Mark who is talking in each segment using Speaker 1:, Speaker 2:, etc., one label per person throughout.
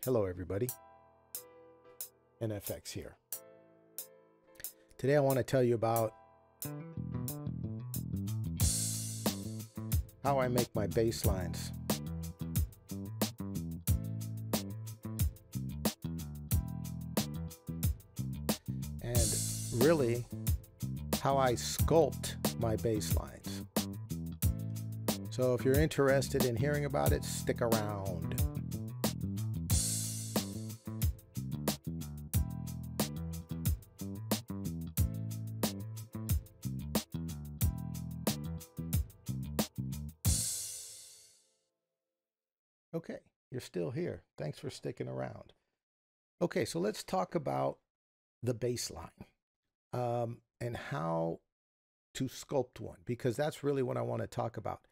Speaker 1: Hello everybody, NFX here. Today I want to tell you about how I make my bass lines. And really how I sculpt my bass lines. So if you're interested in hearing about it, stick around. Okay, you're still here. Thanks for sticking around. Okay, so let's talk about the bass line and how to sculpt one, because that's really what I want to talk about.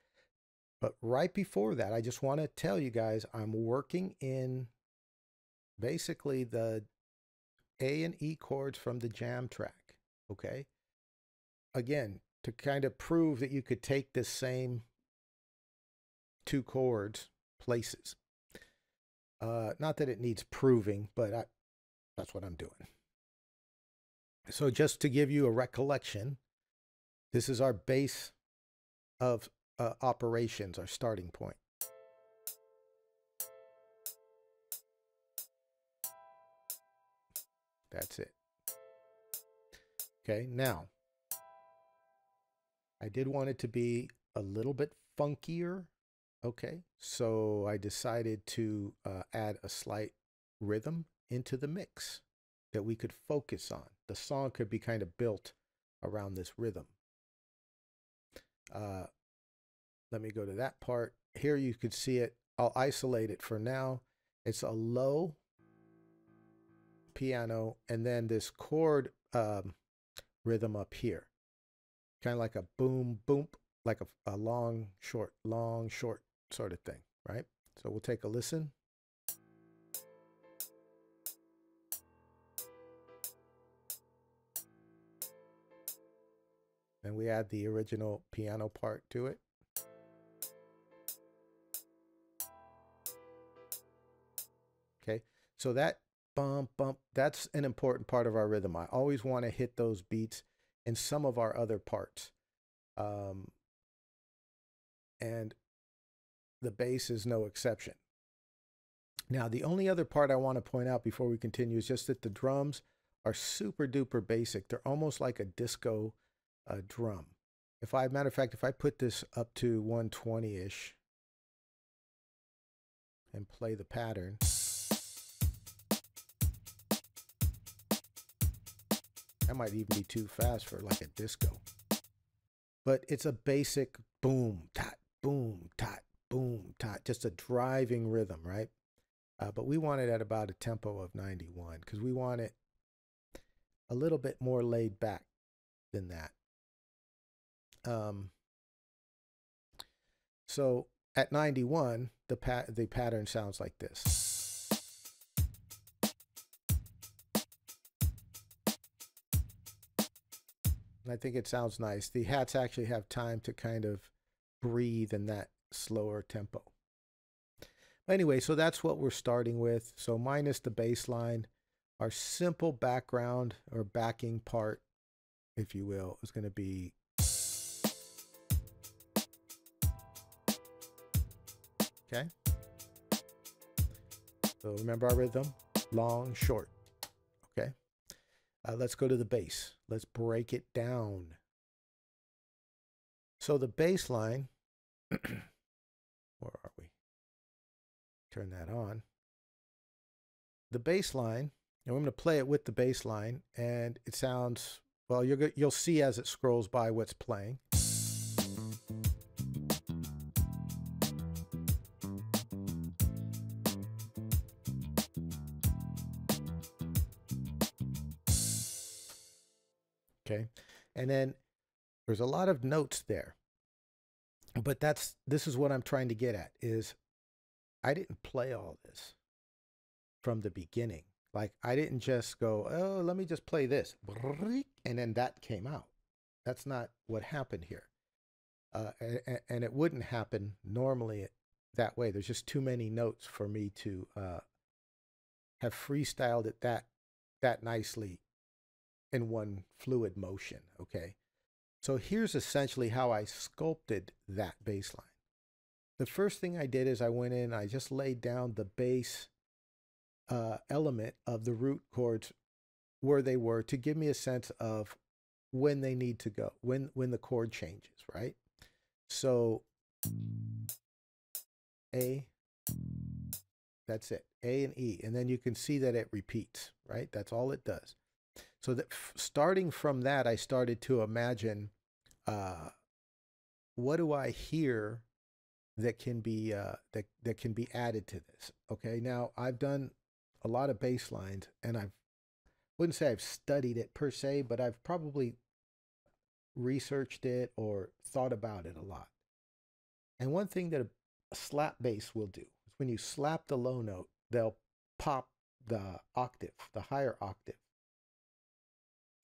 Speaker 1: But right before that, I just want to tell you guys I'm working in basically the A and E chords from the jam track, okay? Again, to kind of prove that you could take this same two chords places. Not that it needs proving, but that's what I'm doing. So just to give you a recollection, this is our base of operations, our starting point. That's it. Okay, now, I did want it to be a little bit funkier. Okay, so I decided to add a slight rhythm into the mix that we could focus on. The song could be kind of built around this rhythm. Let me go to that part. Here you could see it. I'll isolate it for now. It's a low piano and then this chord rhythm up here. Kind of like a boom, boom, like a long, short sort of thing, right? So we'll take a listen. And we add the original piano part to it. Okay, so that bump, bump, that's an important part of our rhythm. I always want to hit those beats in some of our other parts. And the bass is no exception. Now, the only other part I want to point out before we continue is just that the drums are super duper basic. They're almost like a disco drum. Matter of fact, if I put this up to 120-ish and play the pattern, that might even be too fast for like a disco. But it's a basic boom, tot, boom, tot, boom, tot, just a driving rhythm, right? But we want it at about a tempo of 91 because we want it a little bit more laid back than that. So at 91, the pattern sounds like this. And I think it sounds nice. The hats actually have time to kind of breathe in that slower tempo. Anyway, so that's what we're starting with. So minus the bass line, our simple background or backing part, if you will, is going to be okay. So remember our rhythm, long, short. Okay. Let's go to the bass. Let's break it down. So the bass line, where are we? Turn that on. The bass line, and I'm going to play it with the bass line, and it sounds, well, you'll see as it scrolls by what's playing. Okay, and then there's a lot of notes there, but this is what I'm trying to get at is I didn't play all this from the beginning. Like I didn't just go, oh, let me just play this, and then that came out. That's not what happened here, and it wouldn't happen normally that way. There's just too many notes for me to have freestyled it that nicely in one fluid motion, okay? So here's essentially how I sculpted that bass line. The first thing I did is I went in, I just laid down the bass element of the root chords where they were to give me a sense of when they need to go, when the chord changes, right? So A, that's it, A and E, and then you can see that it repeats, right? That's all it does. So that starting from that, I started to imagine what do I hear that can be that can be added to this. Okay, now I've done a lot of bass lines, and wouldn't say I've studied it per se, but I've probably researched it or thought about it a lot. And one thing that a slap bass will do is when you slap the low note, they'll pop the octave, the higher octave,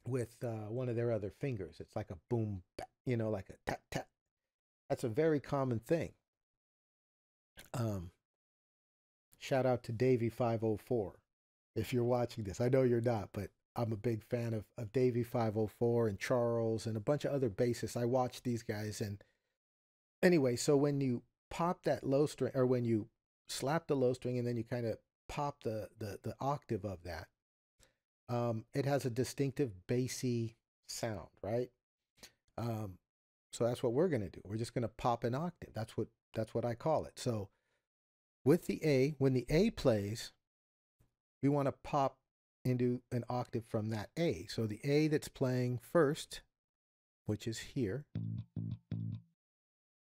Speaker 1: with one of their other fingers. It's like a boom, like a tap tap. That's a very common thing. Shout out to Davey504 if you're watching this. I know you're not, but I'm a big fan of Davey504 and Charles and a bunch of other bassists. I watch these guys. And anyway, so when you pop that low string, or when you slap the low string and then you kind of pop the octave of that, it has a distinctive bassy sound, right? So that's what we're going to do. We're just going to pop an octave. That's what I call it. So with the A, when the A plays, we want to pop into an octave from that A. So the A that's playing first, which is here,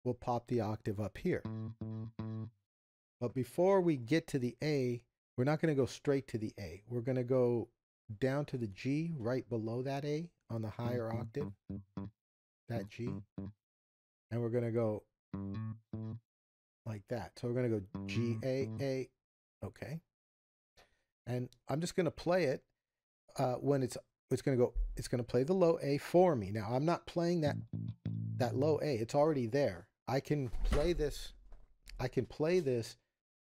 Speaker 1: we'll pop the octave up here. But before we get to the A, we're not going to go straight to the A. We're going to go down to the G right below that A on the higher octave, that G. And we're going to go like that. So we're going to go G, A, okay. And I'm just going to play it when it's going to play the low A for me. Now, I'm not playing that low A. It's already there. I can play this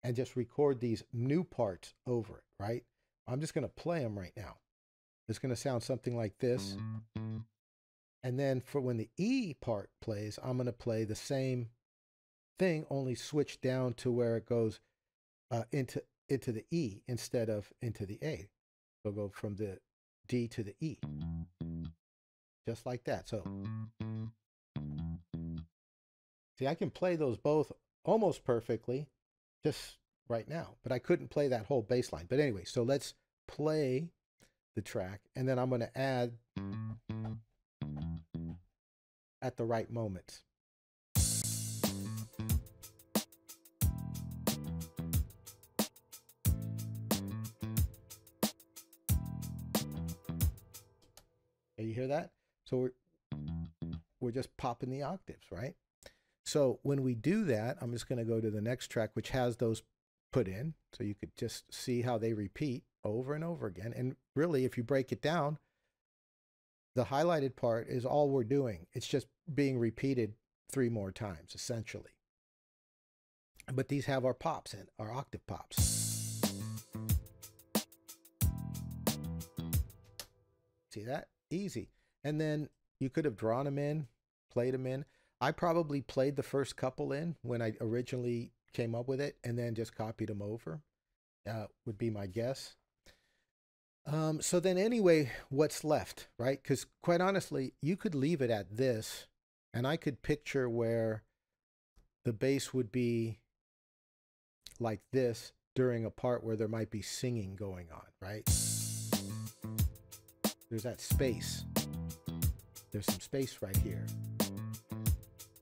Speaker 1: and just record these new parts over it, right? I'm just going to play them right now. It's going to sound something like this. And then for when the E part plays, I'm going to play the same thing, only switch down to where it goes into the E instead of into the A. So go from the D to the E. Just like that. So see, I can play those both almost perfectly just right now, but I couldn't play that whole bass line. But anyway, so let's play the track, and then I'm going to add at the right moments. You hear that? So we're just popping the octaves, right? So when we do that, I'm just going to go to the next track, which has those put in. So you could just see how they repeat over and over again. And really, if you break it down, the highlighted part is all we're doing. It's just being repeated 3 more times, essentially. But these have our pops in, our octave pops. See that? Easy. And then you could have drawn them in, played them in. I probably played the first couple in when I originally came up with it, and then just copied them over, would be my guess. So then anyway, what's left, right? Because quite honestly, you could leave it at this, and I could picture where the bass would be like this during a part where there might be singing going on, right? There's that space. There's some space right here.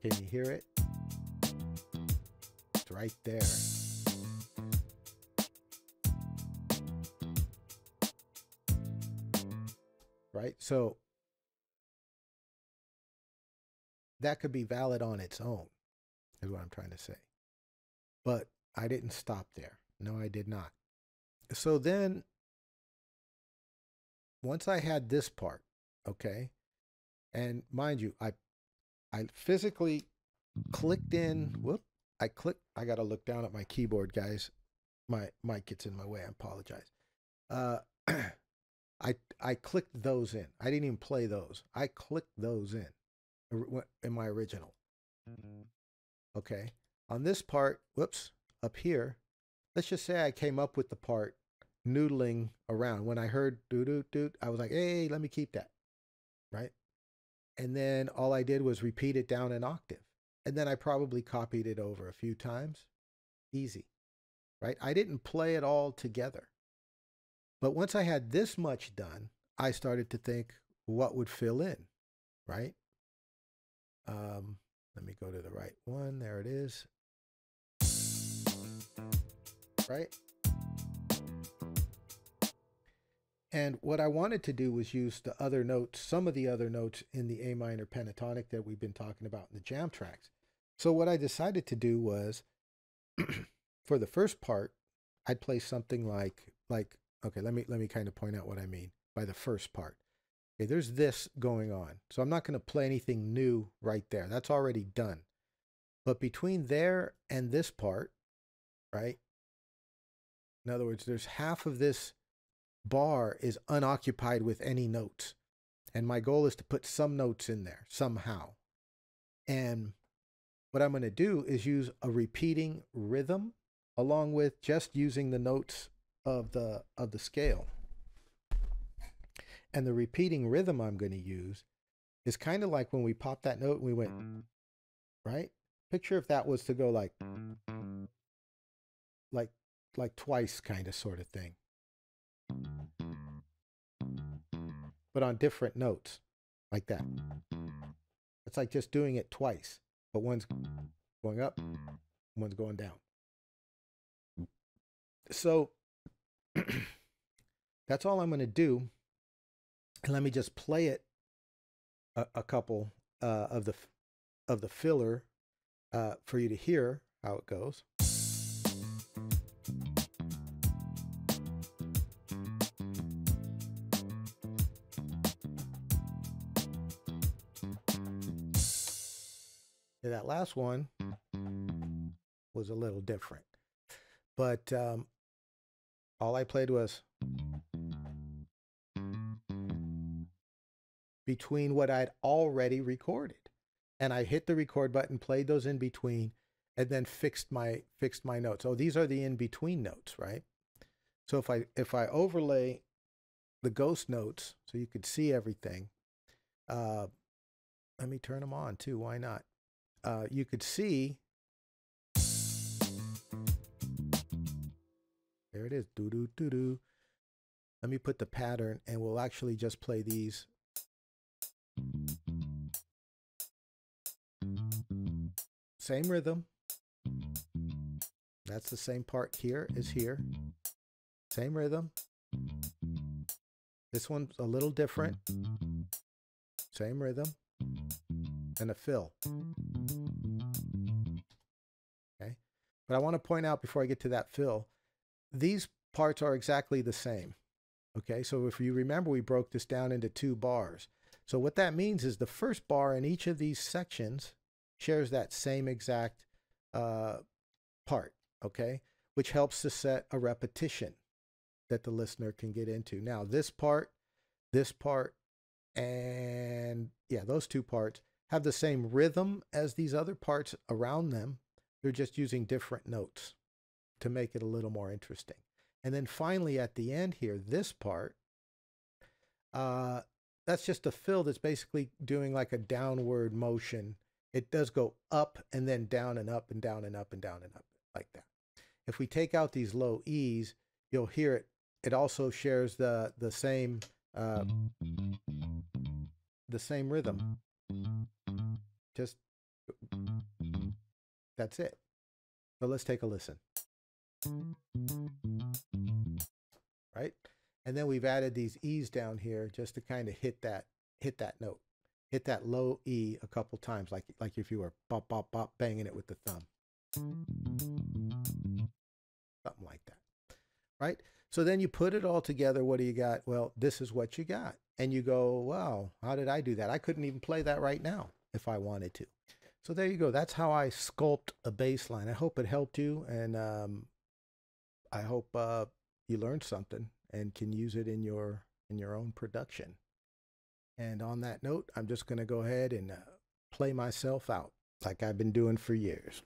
Speaker 1: Can you hear it? It's right there. Right? So that could be valid on its own, is what I'm trying to say. But I didn't stop there. No, I did not. So then, once I had this part, okay, and mind you, I physically clicked in, I got to look down at my keyboard, guys. My mic gets in my way, I apologize. Uh, I clicked those in. I didn't even play those. I clicked those in my original. Okay. On this part, whoops, up here, let's just say I came up with the part noodling around. When I heard doo doo doo, I was like, hey, let me keep that. Right. And then all I did was repeat it down an octave. And then I probably copied it over a few times. Easy. Right. I didn't play it all together. But once I had this much done, I started to think what would fill in. Right. Let me go to the right one. There it is. Right. And what I wanted to do was use the other notes, some of the other notes in the A minor pentatonic that we've been talking about in the jam tracks. So what I decided to do was, for the first part, I'd play something like okay, let me kind of point out what I mean by the first part. Okay, there's this going on. So I'm not going to play anything new right there. That's already done. But between there and this part, right? In other words, there's half of this bar is unoccupied with any notes. And my goal is to put some notes in there somehow. And what I'm going to do is use a repeating rhythm along with just using the notes of the scale. And the repeating rhythm I'm going to use is kind of like when we popped that note and we went, right? Picture if that was to go like twice, kind of sort of thing. But on different notes, like that. It's like just doing it twice, but one's going up, one's going down. So that's all I'm going to do. And let me just play it a couple of the filler for you to hear how it goes. And that last one was a little different, but all I played was between what I'd already recorded, and I hit the record button, played those in between, and then fixed my notes. Oh, these are the in between notes, right? So if I overlay the ghost notes so you could see everything, let me turn them on too. Why not? You could see. There it is. Doo doo doo doo. Let me put the pattern, and we'll actually just play these. Same rhythm. That's the same part here as here. Same rhythm. This one's a little different. Same rhythm. And a fill. Okay. But I want to point out before I get to that fill, these parts are exactly the same. Okay. So if you remember, we broke this down into 2 bars. So what that means is the first bar in each of these sections shares that same exact part. Okay. Which helps to set a repetition that the listener can get into. Now, this part, and yeah, those 2 parts have the same rhythm as these other parts around them. They're just using different notes to make it a little more interesting. And then finally at the end here, this part, that's just a fill that's basically doing like a downward motion. It does go up and then down and up and down and up and down and up like that. If we take out these low E's, you'll hear it. It also shares the same rhythm. Just that's it. So let's take a listen. Right? And then we've added these E's down here just to kind of hit that note. Hit that low E a couple times, like if you were bop, bop, bop, banging it with the thumb. Something like that. Right? So then you put it all together. What do you got? Well, this is what you got. And you go, wow, how did I do that? I couldn't even play that right now if I wanted to. So there you go. That's how I sculpt a bass line. I hope it helped you. And I hope you learned something and can use it in your own production. And on that note, I'm just going to go ahead and play myself out like I've been doing for years.